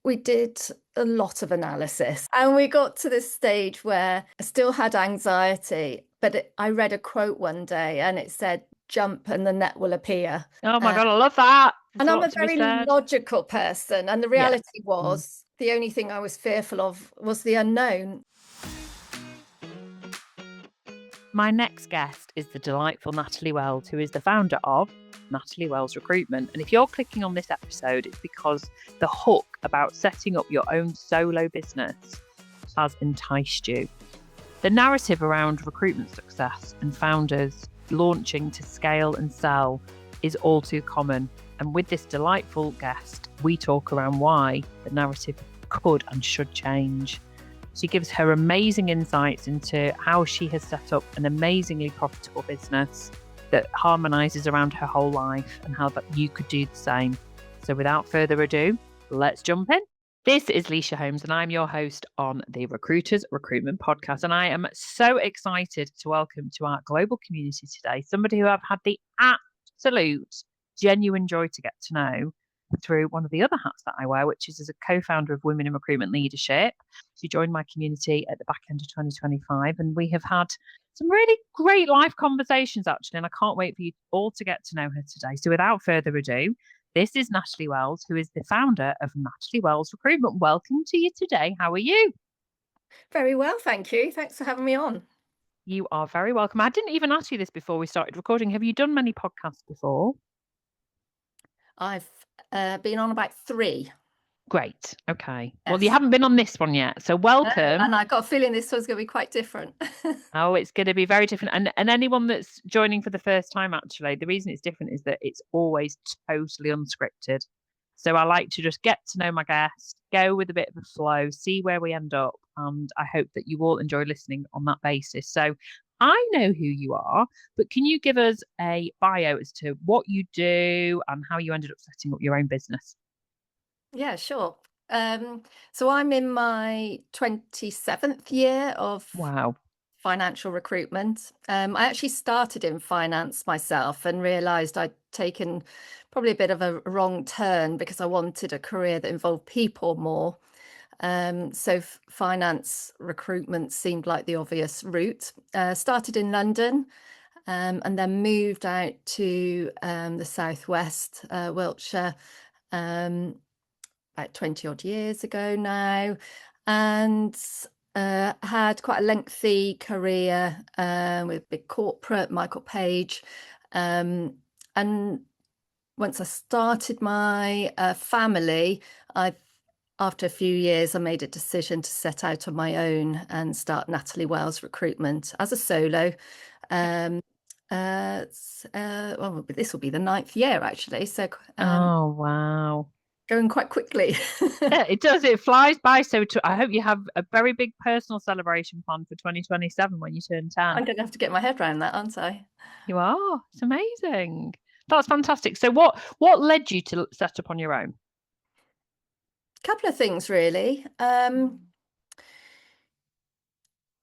we did a lot of analysis, and we got to this stage where I still had anxiety, but I read a quote one day and it said, "Jump and the net will appear." Oh my God, I love that. There's And a I'm lot a to be very said. logical person, and the Yeah. reality was the only thing I was fearful of was the unknown. My next guest is the delightful Natalie Wells, who is the founder of Natalie Wells Recruitment. And if you're clicking on this episode, it's because the hook about setting up your own solo business has enticed you. The narrative around recruitment success and founders launching to scale and sell is all too common. And with this delightful guest, we talk around why the narrative could and should change. She gives her amazing insights into how she has set up an amazingly profitable business that harmonizes around her whole life and how that you could do the same. So without further ado, let's jump in. This is Lysha Holmes and I'm your host on the Recruiters Recruitment Podcast. And I am so excited to welcome to our global community today somebody who I've had the absolute genuine joy to get to know through one of the other hats that I wear, which is as a co-founder of Women in Recruitment Leadership. She joined my community at the back end of 2025, and we have had some really great life conversations, actually, and I can't wait for you all to get to know her today. So without further ado, this is Natalie Wells, who is the founder of Natalie Wells Recruitment. Welcome to you today. How are you? Very well, thank you. Thanks for having me on. You are very welcome. I didn't even ask you this before we started recording. Have you done many podcasts before? I've been on about 3. Great. Okay. Well, you Yes. haven't been on this one yet. So No, welcome. and I got a feeling this one's going to be quite different. Oh, it's going to be very different. And anyone that's joining for the first time, actually, the reason it's different is that it's always totally unscripted. So I like to just get to know my guest, go with a bit of a flow, see where we end up. And I hope that you all enjoy listening on that basis. So I know who you are, but can you give us a bio as to what you do and how you ended up setting up your own business? Yeah, sure. So I'm in my 27th year of Wow. financial recruitment. I actually started in finance myself and realized I'd taken probably a bit of a wrong turn because I wanted a career that involved people more. So finance recruitment seemed like the obvious route. Started in London, and then moved out to the southwest, Wiltshire, um, about 20 odd years ago now, and had quite a lengthy career with big corporate, Michael Page. And once I started my family, after a few years, I made a decision to set out on my own and start Natalie Wells Recruitment as a solo. Um, well, this will be the 9th year actually, so Oh, wow. going quite quickly. Yeah, it does. It flies by. So I hope you have a very big personal celebration plan for 2027 when you turn 10. I'm going to have to get my head around that, aren't I? You are. It's amazing. That's fantastic. So what led you to set up on your own? Couple of things really.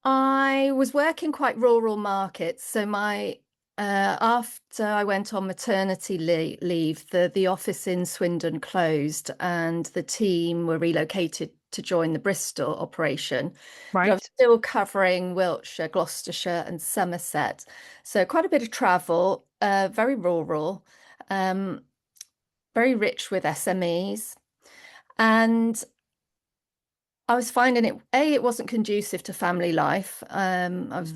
I was working quite rural markets, so my after I went on maternity leave, the office in Swindon closed, and the team were relocated to join the Bristol operation. But I Right. was still covering Wiltshire, Gloucestershire, and Somerset, so quite a bit of travel. Very rural, um, very rich with SMEs, and I was finding it wasn't conducive to family life. I was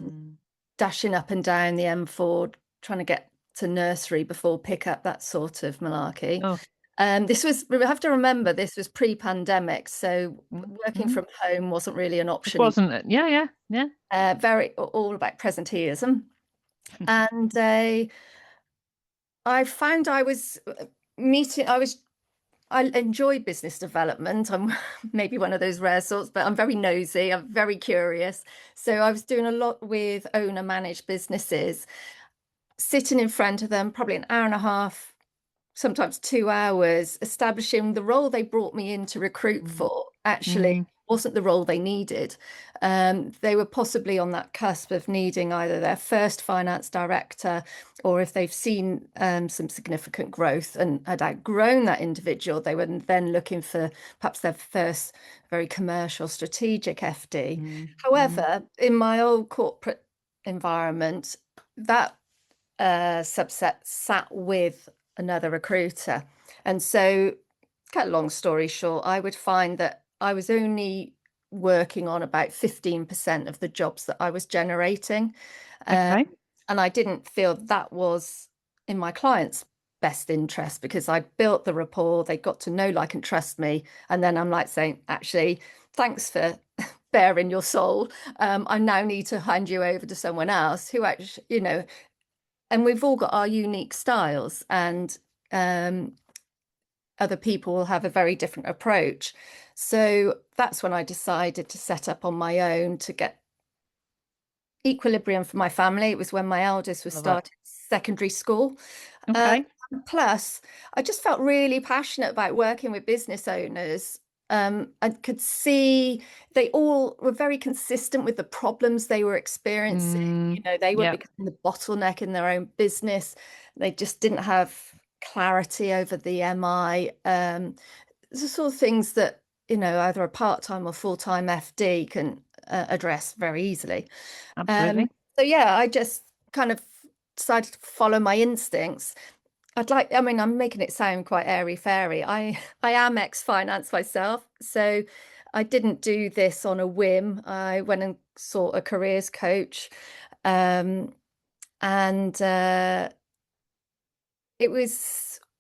dashing up and down the M4 trying to get to nursery before pickup, that sort of malarkey. Oh. We have to remember this was pre-pandemic, so working Mhm. from home wasn't really an It option. wasn't it? Yeah, yeah, yeah. Very all about presenteeism. And I found I enjoy business development. I'm maybe one of those rare sorts, but I'm very nosy. I'm very curious. So I was doing a lot with owner managed businesses, sitting in front of them, probably an hour and a half, sometimes 2 hours, establishing the role they brought me in to recruit for, actually Mm. wasn't the role they needed. They were possibly on that cusp of needing either their first finance director, or if they've seen some significant growth and had outgrown that individual, they were then looking for perhaps their first very commercial strategic FD. Mm. However, in my old corporate environment, that subset sat with another recruiter. And so, cut a long story short, I would find that I was only working on about 15% of the jobs that I was generating. Uh, Okay. and I didn't feel that was in my client's best interest, because I built the rapport, they got to know, like, and trust me. And then I'm like saying, actually, thanks for bearing your soul. I now need to hand you over to someone else who actually, and we've all got our unique styles, and other people will have a very different approach. So that's when I decided to set up on my own to get equilibrium for my family. It was when my eldest was Love it. starting secondary school. Uh, Okay. Plus, I just felt really passionate about working with business owners. I could see they all were very consistent with the problems they were experiencing. Mm, They were yeah, becoming the bottleneck in their own business. They just didn't have clarity over the MI. The sort of things that, either a part-time or full-time FD can address very easily. Um, absolutely. so yeah, I just kind of decided to follow my instincts. I mean, I'm making it sound quite airy fairy. I am ex-finance myself, so I didn't do this on a whim. I went and sought a careers coach, um, and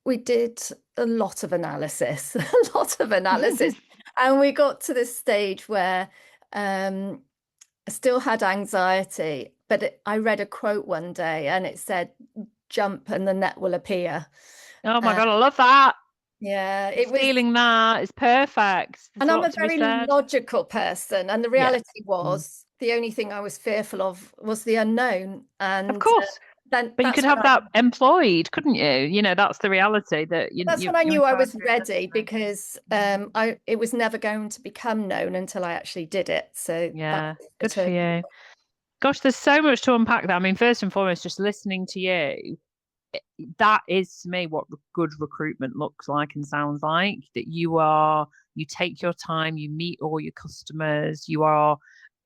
we did a lot of analysis, a lot of analysis, and we got to this stage where I still had anxiety, but I read a quote one day and it said, "Jump and the net will appear." Oh my Uh, God, I love that. yeah, I'm it was, stealing that. It's perfect. There's and a I'm lot a to be very said. logical person, and the Yeah. reality Mm. was the only thing I was fearful of was the unknown, Of and course. then But you could have that employed, couldn't you? That's the reality that that's when I you knew I entirely was ready, because I it was never going to become known until I actually did it. So that yeah, was the good for turning you. point. Gosh, there's so much to unpack there. I mean, first and foremost, just listening to you, that is to me what good recruitment looks like and sounds like. That you take your time, you meet all your customers, you are.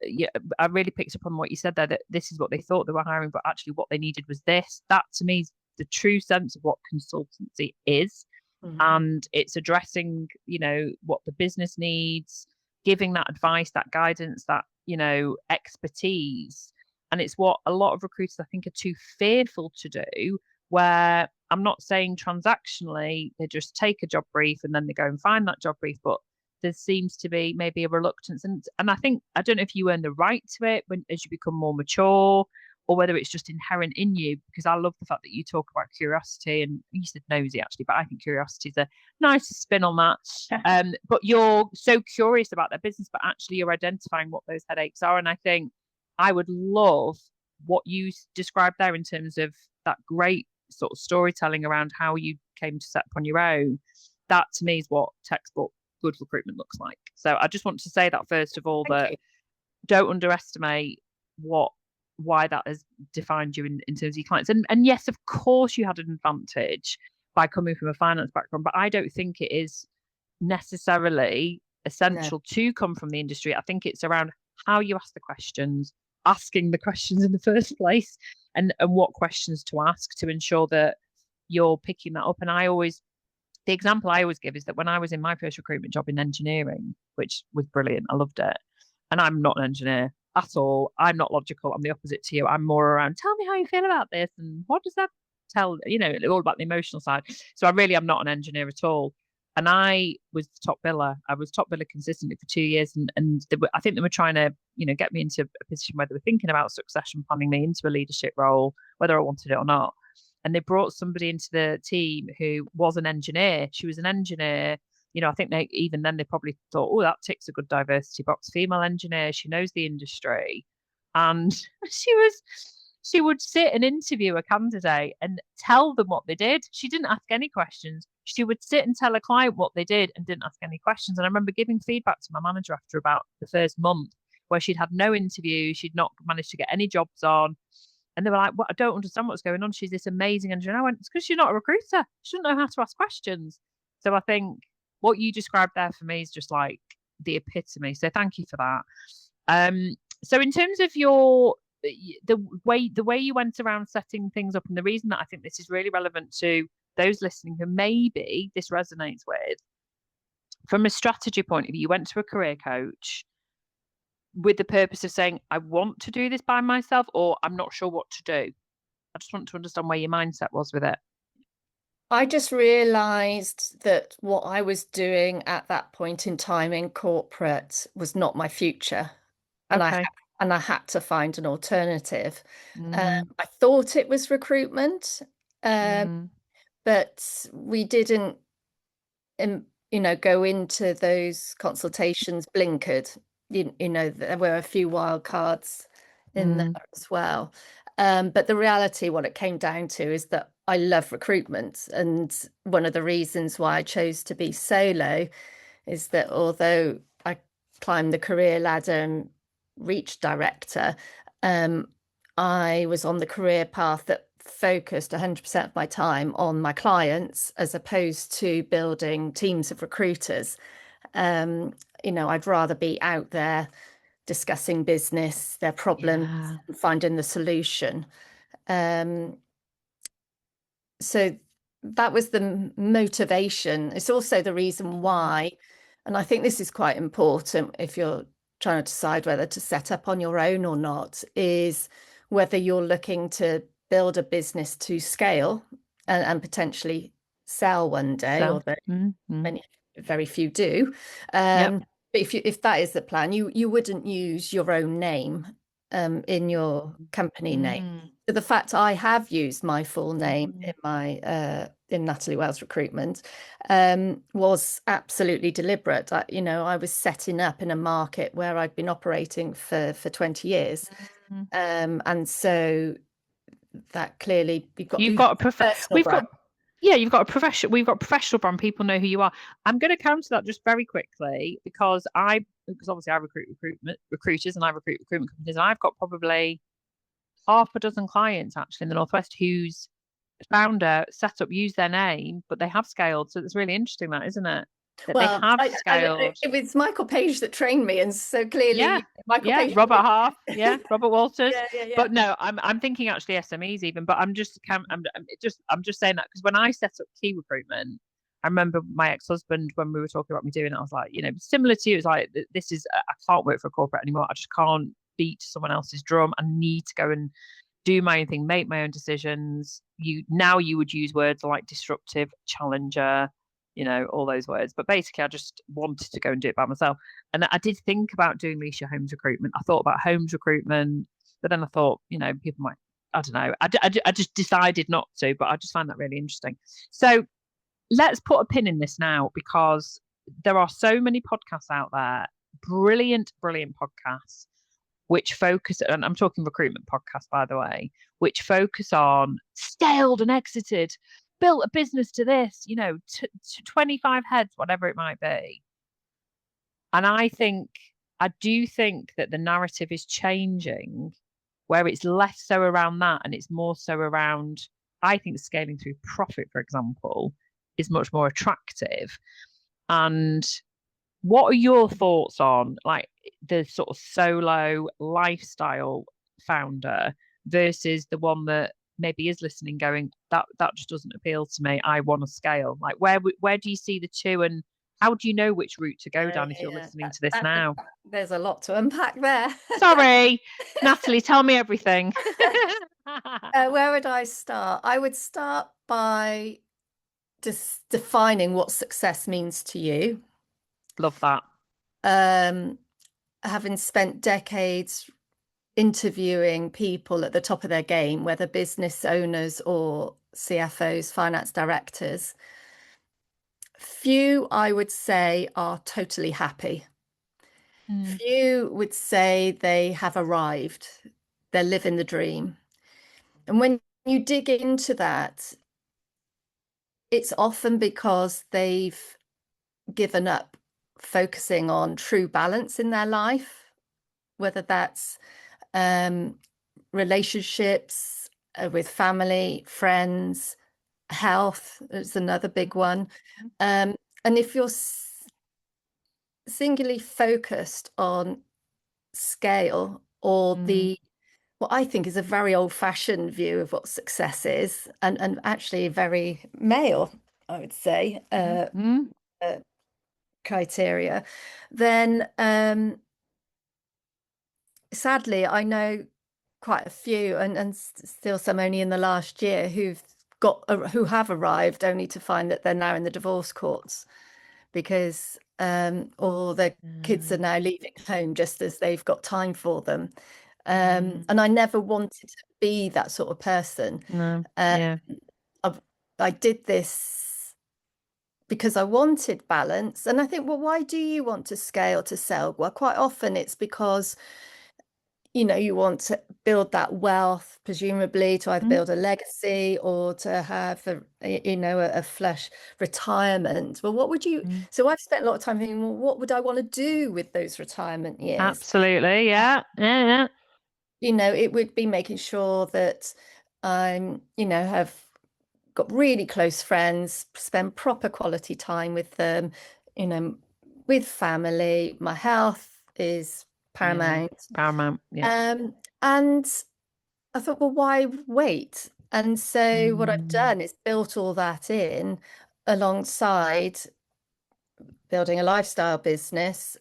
Yeah, I really picked up on what you said there, that this is what they thought they were hiring, but actually what they needed was this. That to me is the true sense of what consultancy is. Mhm. And it's addressing, what the business needs, giving that advice, that guidance, that, expertise. And it's what a lot of recruiters, I think, are too fearful to do, where I'm not saying transactionally they just take a job brief and then they go and find that job brief, but there seems to be maybe a reluctance. And I think, I don't know if you earn the right to it when as you become more mature, or whether it's just inherent in you, because I love the fact that you talk about curiosity, and you said nosy actually, but I think curiosity is a nice spin on that. But you're so curious about their business, but actually you're identifying what those headaches are. And I think I would love what you described there in terms of that great sort of storytelling around how you came to set up on your own. That to me is what textbook good recruitment looks like. So I just want to say that first of all, Thank that you. don't underestimate why that has defined you in terms of your clients. And yes, of course you had an advantage by coming from a finance background, but I don't think it is necessarily No. essential to come from the industry. I think it's around how you ask the questions, asking the questions in the first place, and what questions to ask to ensure that you're picking that up. And the example I always give is that when I was in my first recruitment job in engineering, which was brilliant, I loved it. And I'm not an engineer at all. I'm not logical. I'm the opposite to you. I'm more around, tell me how you feel about this and what does that tell, all about the emotional side. So I really am not an engineer at all. And I was top biller. I was top biller consistently for 2 years. And I think they were trying to, get me into a position where they were thinking about succession planning me into a leadership role, whether I wanted it or not. And they brought somebody into the team who was an engineer. She was an engineer. I think even then they probably thought, oh, that ticks a good diversity box. Female engineer, she knows the industry, and she was She would sit and interview a candidate and tell them what they did. She didn't ask any questions. She would sit and tell a client what they did and didn't ask any questions. And I remember giving feedback to my manager after about the first month, where she'd had no interviews, she'd not managed to get any jobs on. And they were like, "What? I don't understand what's going on. She's this amazing engineer." I went, "It's because she's not a recruiter. She doesn't know how to ask questions." So I think what you described there for me is just like the epitome. So thank you for that. So in terms of the way you went around setting things up, and the reason that I think this is really relevant to those listening who maybe this resonates with, from a strategy point of view, you went to a career coach with the purpose of saying, I want to do this by myself, or I'm not sure what to do. I just want to understand where your mindset was with it. I just realized that what I was doing at that point in time in corporate was not my future. And Okay. I had to find an alternative. Mm, I thought it was recruitment, mm, but we didn't, go into those consultations blinkered. There were a few wild cards in there mm. as well. But the reality, what it came down to, is that I love recruitment. And one of the reasons why I chose to be solo is that although I climbed the career ladder and reached director, I was on the career path that focused 100% of my time on my clients as opposed to building teams of recruiters. I'd rather be out there discussing business, their problems, Yeah. and finding the solution. Um, so that was the motivation. It's also the reason why, and I think this is quite important if you're trying to decide whether to set up on your own or not, is whether you're looking to build a business to scale and potentially sell one day, So, although mm. very few do. Yep. But if that is the plan, you wouldn't use your own name in your company name. Mm, So the fact I have used my full name mm. in Natalie Wells Recruitment was absolutely deliberate. I was setting up in a market where I'd been operating for 20 years. Mm. And so that clearly You've you have got a personal we've brand. got you've got a professional, we've got professional brand, people know who you are. I'm going to counter that just very quickly because obviously I recruiters and I recruit recruitment companies, and I've got probably half a dozen clients actually in the Northwest whose founder set up, used their name, but they have scaled. So it's really interesting, that, isn't it? That they Well, have scaled. it was Michael Page that trained me, and so clearly Yeah. Michael Yeah. Page. Robert Half. Yeah. Robert Walters. Yeah, yeah, yeah. But no, I'm thinking actually SMEs even, but I'm just saying that because when I set up key recruitment, I remember my ex-husband, when we were talking about me doing it, I was like, similar to you, it's like, this is, I can't work for a corporate anymore. I just can't beat someone else's drum. I need to go and do my own thing, make my own decisions. You would use words like disruptive, challenger, all those words. But basically, I just wanted to go and do it by myself. And I did think about doing Lysha Holmes Recruitment. I thought about Holmes Recruitment, but then I thought, people might, I don't know. I just decided not to, but I just find that really interesting. So let's put a pin in this now, because there are so many podcasts out there, brilliant, brilliant podcasts, which focus, and I'm talking recruitment podcasts, by the way, which focus on scaled and exited, built a business to this, to 25 heads, whatever it might be. And I do think that the narrative is changing, where it's less so around that and it's more so around, I think scaling through profit, for example, is much more attractive. And what are your thoughts on like the sort of solo lifestyle founder versus the one that maybe is listening going, that just doesn't appeal to me. I want to scale. Like where do you see the two, and how do you know which route to go down if you're Yeah, listening to this now? there's a lot to unpack there. Sorry, Natalie, tell me everything. Where would I start? I would start by just defining what success means to you. Love that. Having spent decades interviewing people at the top of their game, whether business owners or CFOs, finance directors, few, I would say, are totally happy. Mm, Few would say they have arrived, they're living the dream. And when you dig into that, it's often because they've given up focusing on true balance in their life, whether that's um, relationships with family, friends, health is another big one. Um, and if you're singularly focused on scale or Mm. the what I think is a very old-fashioned view of what success is, and actually very male, I would say, Mm. uh, criteria, then sadly, I know quite a few, and still some only in the last year who have arrived only to find that they're now in the divorce courts because all their kids are Mm. now leaving home just as they've got time for them. Mm. And I never wanted to be that sort of person. No. Uh, Yeah. I, I did this because I wanted balance. And I think, well, why do you want to scale to sell? Well, quite often it's because you want to build that wealth, presumably to either Mm. build a legacy or to have a flush retirement. Well, what would you? Mm. So I've spent a lot of time thinking, well, what would I want to do with those retirement years? Absolutely. Yeah. Yeah. Yeah. It would be making sure that have got really close friends, spend proper quality time with them, you know, with family. My health is Yeah. paramount. Paramount. Yeah. And I thought, well, why wait? And so what I've Mm. done is built all that in alongside building a lifestyle business,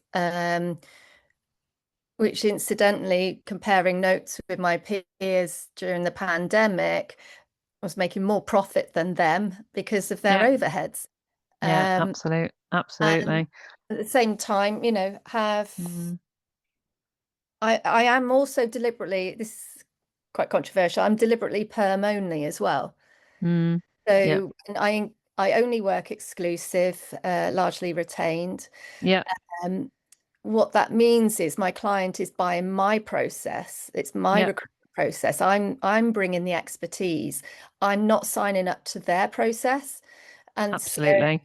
which incidentally, comparing notes with my peers during the pandemic, was making more profit than them because of their Yeah. overheads. Yeah. Um, Absolute. and Absolutely. at the same time, have Mm. I am also deliberately, this is quite controversial, I'm deliberately perm only as well. Mm. Yeah. So and I only work exclusive, largely retained. Yeah. Um, what that means is my client is buying my process. It's my Yeah. recruitment process. I'm bringing the expertise. I'm not signing up to their process. And so Absolutely.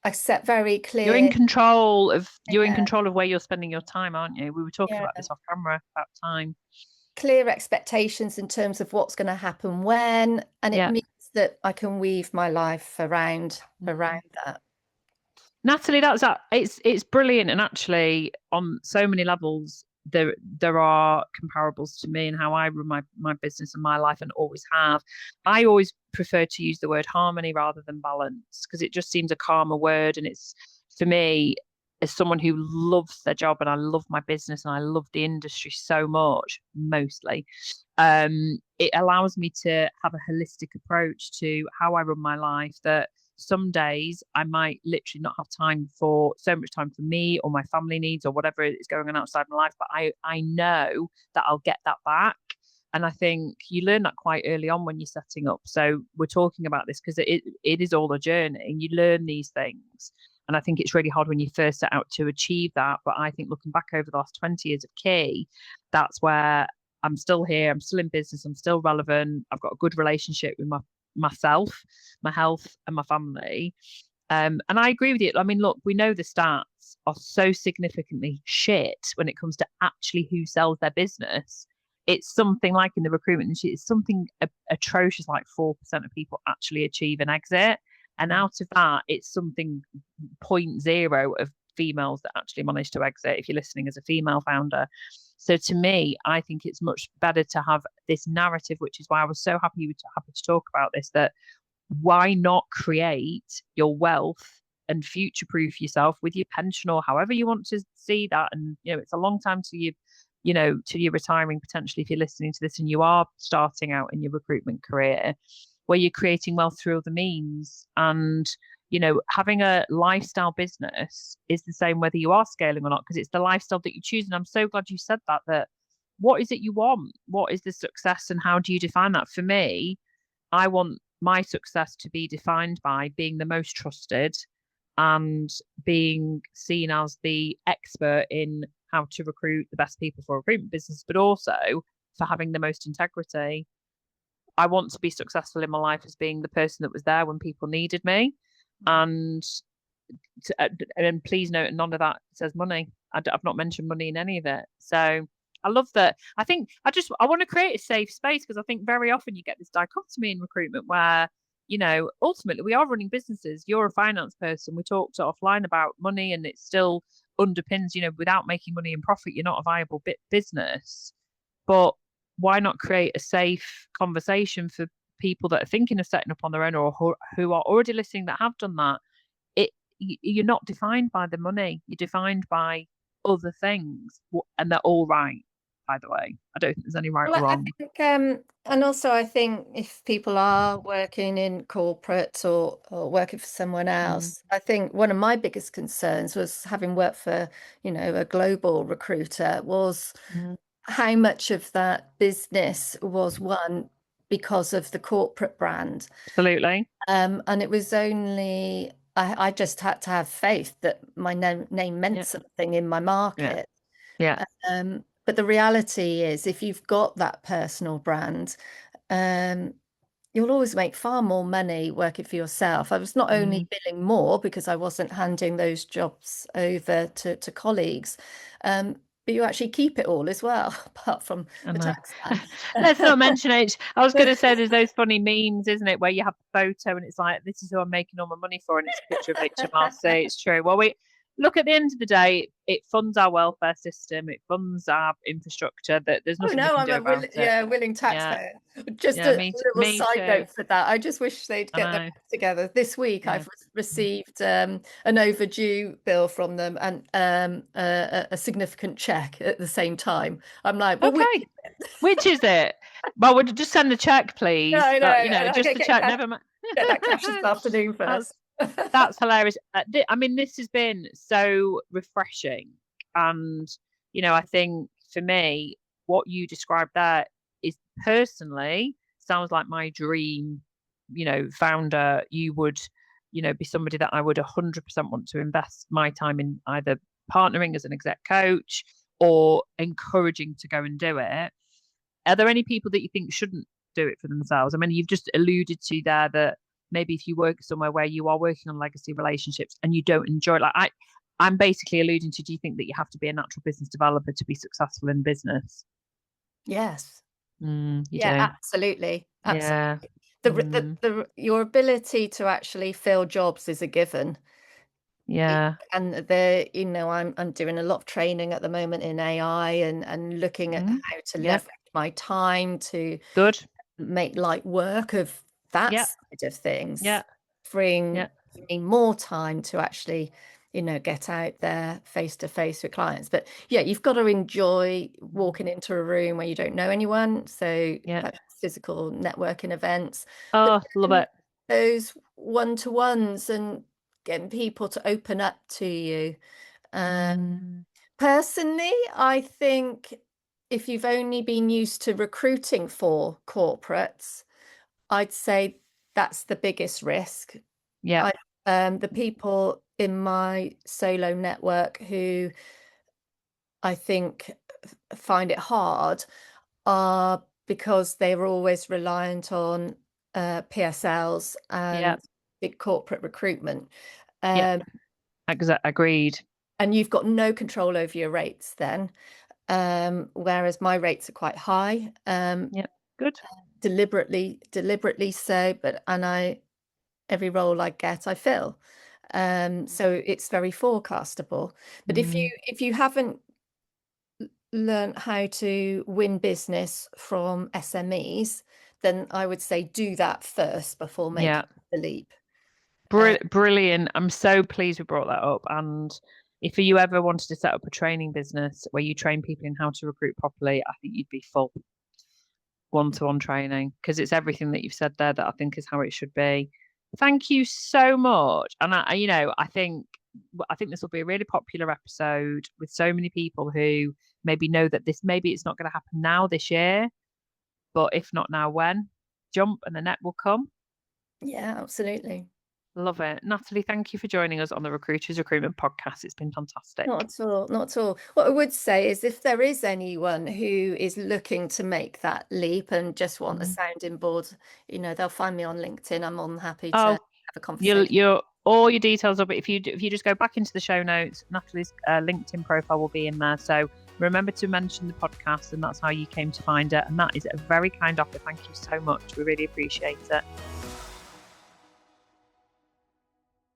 I set very You're in clear, control of yeah, where you're spending your time, aren't you? We were talking yeah, about this off camera about time. clear expectations in terms of what's going to happen when, and it Yeah. means that I can weave my life around that. Natalie, it's brilliant, and actually on so many levels there are comparables to me and how I run my business and my life and always have. I always prefer to use the word harmony rather than balance because it just seems a calmer word, and it's for me as someone who loves their job and I love my business and I love the industry so much, mostly. It allows me to have a holistic approach to how I run my life that some days I might literally not have time for so much time for me or my family needs or whatever is going on outside my life, but I know that I'll get that back. And I think you learn that quite early on when you're setting up. So we're talking about this because it is all a journey and you learn these things. And I think it's really hard when you first set out to achieve that. But I think looking back over the last 20 years of Key, that's where I'm still here. I'm still in business. I'm still relevant. I've got a good relationship with myself, my health, and my family. And I agree with you. I mean, look, we know the stats are so significantly shit when it comes to actually who sells their business. It's something like in the recruitment industry, it's something atrocious, like 4% of people actually achieve an exit. And out of that, it's something point zero of females that actually manage to exit if you're listening as a female founder. So to me, I think it's much better to have this narrative, which is why I was so happy to talk about this, that why not create your wealth and future proof yourself with your pension or however you want to see that. And it's a long time to till you're retiring potentially if you're listening to this and you are starting out in your recruitment career where you're creating wealth through other means. And having a lifestyle business is the same whether you are scaling or not, because it's the lifestyle that you choose. And I'm so glad you said that what is it you want? What is the success and how do you define that? For me, I want my success to be defined by being the most trusted and being seen as the expert in how to recruit the best people for a recruitment business, but also for having the most integrity. I want to be successful in my life as being the person that was there when people needed me. And and please note, none of that says money. I've not mentioned money in any of it. So I love that. I think I want to create a safe space, because I think very often you get this dichotomy in recruitment where, ultimately we are running businesses. You're a finance person. We talked offline about money, and it still underpins, without making money and profit, you're not a viable business. But why not create a safe conversation for people that are thinking of setting up on their own, or who are already listening that have done that? You're not defined by the money. You're defined by other things, and they're all right, by the way. I don't think there's any right Well, or I wrong. think, and also I think if people are working in corporate or working for someone Mm, else, I think one of my biggest concerns was, having worked for, a global recruiter, was mm, how much of that business was won because of the corporate brand. absolutely. And it was only, I just had to have faith that my name meant Yeah, something in my yeah, market. yeah. But the reality is, if you've got that personal brand, um, you'll always make far more money working for yourself. I was not only Mm, billing more because I wasn't handing those jobs over to colleagues, but you actually keep it all as well, apart from I the know. tax man. Let's not mention it. I was going to say, there's those funny memes, isn't it, where you have the photo and it's like, this is who I'm making all my money for, and it's a picture of HMRC. It's true. Well, we look, at the end of the day, it funds our welfare system, it funds our infrastructure. That there's Oh nothing we no, can I'm do a about it. willing Yeah, taxpayer. Just yeah. a Me, little me side too. note for that. I just wish they'd I get their know. act together. This week, Yeah. I've received an overdue bill from them, and a significant check at the same time. I'm like, well, which Okay. is it? Which is it? Well, would you just send the check, No, please? I know. But And I just the check. Never mind. get that cash this afternoon That's first. that's hilarious. I mean, this has been so refreshing, and I think for me, what you described there is personally sounds like my dream. Founder. You would, be somebody that I would 100% want to invest my time in, either partnering as an exec coach or encouraging to go and do it. Are there any people that you think shouldn't do it for themselves? I mean, you've just alluded to there that maybe if you work somewhere where you are working on legacy relationships and you don't enjoy it, I'm basically alluding to, do you think that you have to be a natural business developer to be successful in business? Yes. You Yeah, do. absolutely. Yeah. Absolutely. Your ability to actually fill jobs is a given. Yeah. And I'm doing a lot of training at the moment in AI, and looking at Mm, how to yeah. leverage my time to Good. make light work of that Yeah. side of things, Yeah. freeing Yeah. me more time to actually, get out there face to face with clients. But yeah, you've got to enjoy walking into a room where you don't know anyone. So Yeah. perhaps physical networking events, but Oh, love then it. those one-to-ones and getting people to open up to you. Mm, Personally, I think if you've only been used to recruiting for corporates, I'd say that's the biggest risk. yeah. I The people in my solo network who I think find it hard are because they were always reliant on PSLs Yeah. and big corporate recruitment. Yeah. Um, Agreed. and you've got no control over your rates then. Whereas my rates are quite high, Yeah. Good. deliberately so, but every role I get, I fill. So it's very forecastable. But Mm, if you haven't learned how to win business from SMEs, then I would say do that first before making yeah. the leap. Uh, Brilliant. I'm so pleased we brought that up. And if you ever wanted to set up a training business where you train people in how to recruit properly, I think you'd be full one-to-one training, because it's everything that you've said there that I think is how it should be. Thank you so much. And I think this will be a really popular episode with so many people who maybe know that maybe it's not going to happen now this year, but if not now, when? Jump and the net will come. yeah, absolutely. Love it. Natalie, thank you for joining us on the Recruiters Recruitment Podcast. It's been fantastic. Not at all, not at all. What I would say is if there is anyone who is looking to make that leap and just want a Mhm. sounding board, they'll find me on LinkedIn. I'm more than happy to Oh, have a you'll, conversation. you're all your details of it. If you just go back into the show notes, Natalie's LinkedIn profile will be in there. So remember to mention the podcast, and that's how you came to find it. And that is a very kind offer. Thank you so much. We really appreciate it.